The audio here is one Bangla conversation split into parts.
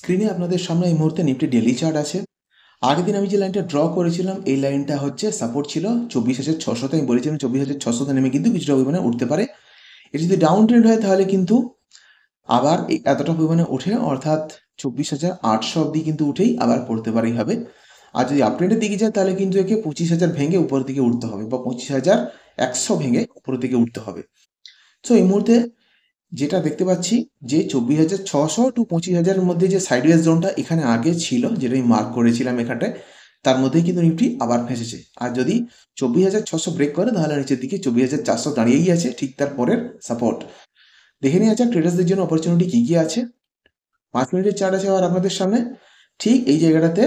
স্ক্রিনে আপনাদের সামনে এই মুহূর্তে নিফটি ডেইলি চার্ট আছে। আগের দিন আমি যে লাইনটা ড্র করেছিলাম এই লাইনটা হচ্ছে সাপোর্ট ছিল 24,600। আমি বলেছিলাম 24,600 নেমে কিন্তু কিছুটা পরিমাণে উঠতে পারে। এটা যদি ডাউন ট্রেন্ড হয় তাহলে কিন্তু আবার এতটা পরিমাণে ওঠে, অর্থাৎ 24,800 অব্দি কিন্তু উঠেই আবার পড়তে পারে এইভাবে। আর যদি আপ ট্রেন্ডের দিকে যায় তাহলে কিন্তু একে 25,000 ভেঙে উপরের দিকে উঠতে হবে, বা 25,100 ভেঙে উপরের দিকে উঠতে হবে। সো এই মুহূর্তে যেটা দেখতে পাচ্ছি যে 24,600 টু 25,000-এর মধ্যে যে সাইডওয়েজ জোনটা এখানে আগে ছিল, যেটা আমি মার্ক করেছিলাম এখানটায়, তার মধ্যেই কিন্তু নিফটি আবার ফেঁসেছে। আর যদি 24,600 ব্রেক করে তাহলে নিচের দিকে 24,400 দাঁড়িয়েই আছে, ঠিক তার পরের সাপোর্ট। দেখে নেওয়া যাক ট্রেডার্সদের জন্য অপরচুনিটি কী কী আছে। 5 মিনিটের চার্ট আছে আবার আপনাদের সামনে। ঠিক এই জায়গাটাতে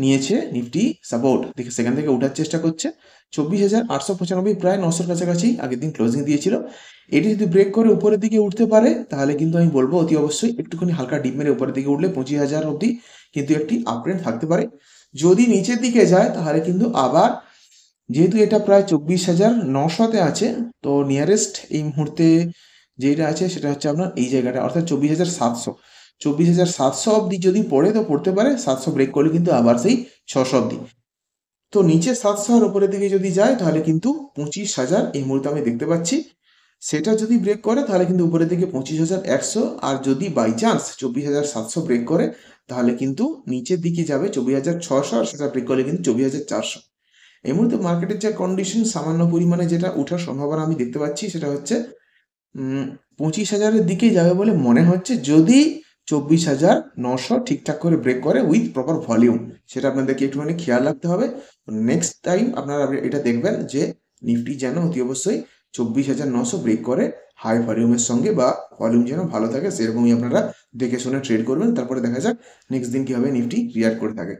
নিয়েছে নিফটি সাপোর্ট, দেখে সেখান থেকে ওঠার চেষ্টা করছে। 24,895 প্রায় 900-র কাছাকাছি আগের দিন ক্লোজিং দিয়েছিল। এটি যদি ব্রেক করে উপরের দিকে উঠতে পারে তাহলে কিন্তু আমি বলবো অতি অবশ্যই একটুখানি হালকা ডিপ মেরে উপরের দিকে উঠলে 25,000 অবধি কিন্তু একটি আপট্রেন্ড থাকতে পারে। যদি নিচের দিকে যায় তাহলে কিন্তু আবার, যেহেতু এটা প্রায় 24,900-তে আছে, তো নিয়ারেস্ট এই মুহূর্তে যেটা আছে সেটা হচ্ছে আপনার এই জায়গাটা, অর্থাৎ 24,700। 24,700 অবধি যদি পড়ে তো পড়তে পারে, 700 ব্রেক করলে কিন্তু আবার সেই 600 অবধি। তো নিচে 700 আর উপরের দিকে যদি যায় তাহলে কিন্তু 25,000 এই মুহূর্তে আমি দেখতে পাচ্ছি। সেটা যদি ব্রেক করে তাহলে কিন্তু উপরের দিকে 25,100, আর যদি বাই চান্স 24,700 ব্রেক করে তাহলে কিন্তু নিচের দিকে যাবে 24,600, আর সেটা ব্রেক করলে কিন্তু 24,400। এই মুহূর্তে মার্কেটের যে কন্ডিশন, সামান্য পরিমাণে যেটা ওঠার সম্ভাবনা আমি দেখতে পাচ্ছি সেটা হচ্ছে 25,000-এর দিকেই যাবে বলে মনে হচ্ছে, যদি 24,900 ঠিকঠাক করে ব্রেক করে উইথ প্রপার ভলিউম। সেটা আপনাদেরকে একটুখানি খেয়াল রাখতে হবে। নেক্সট টাইম আপনারা এটা দেখবেন যে নিফটি যেন অতি অবশ্যই 24,900 ব্রেক করে হাই ভলিউমের সঙ্গে, বা ভলিউম যেন ভালো থাকে সেরকমই আপনারা দেখে শুনে ট্রেড করবেন। তারপরে দেখা যাক নেক্সট দিন কীভাবে নিফটি রিয়াক্ট করে থাকে।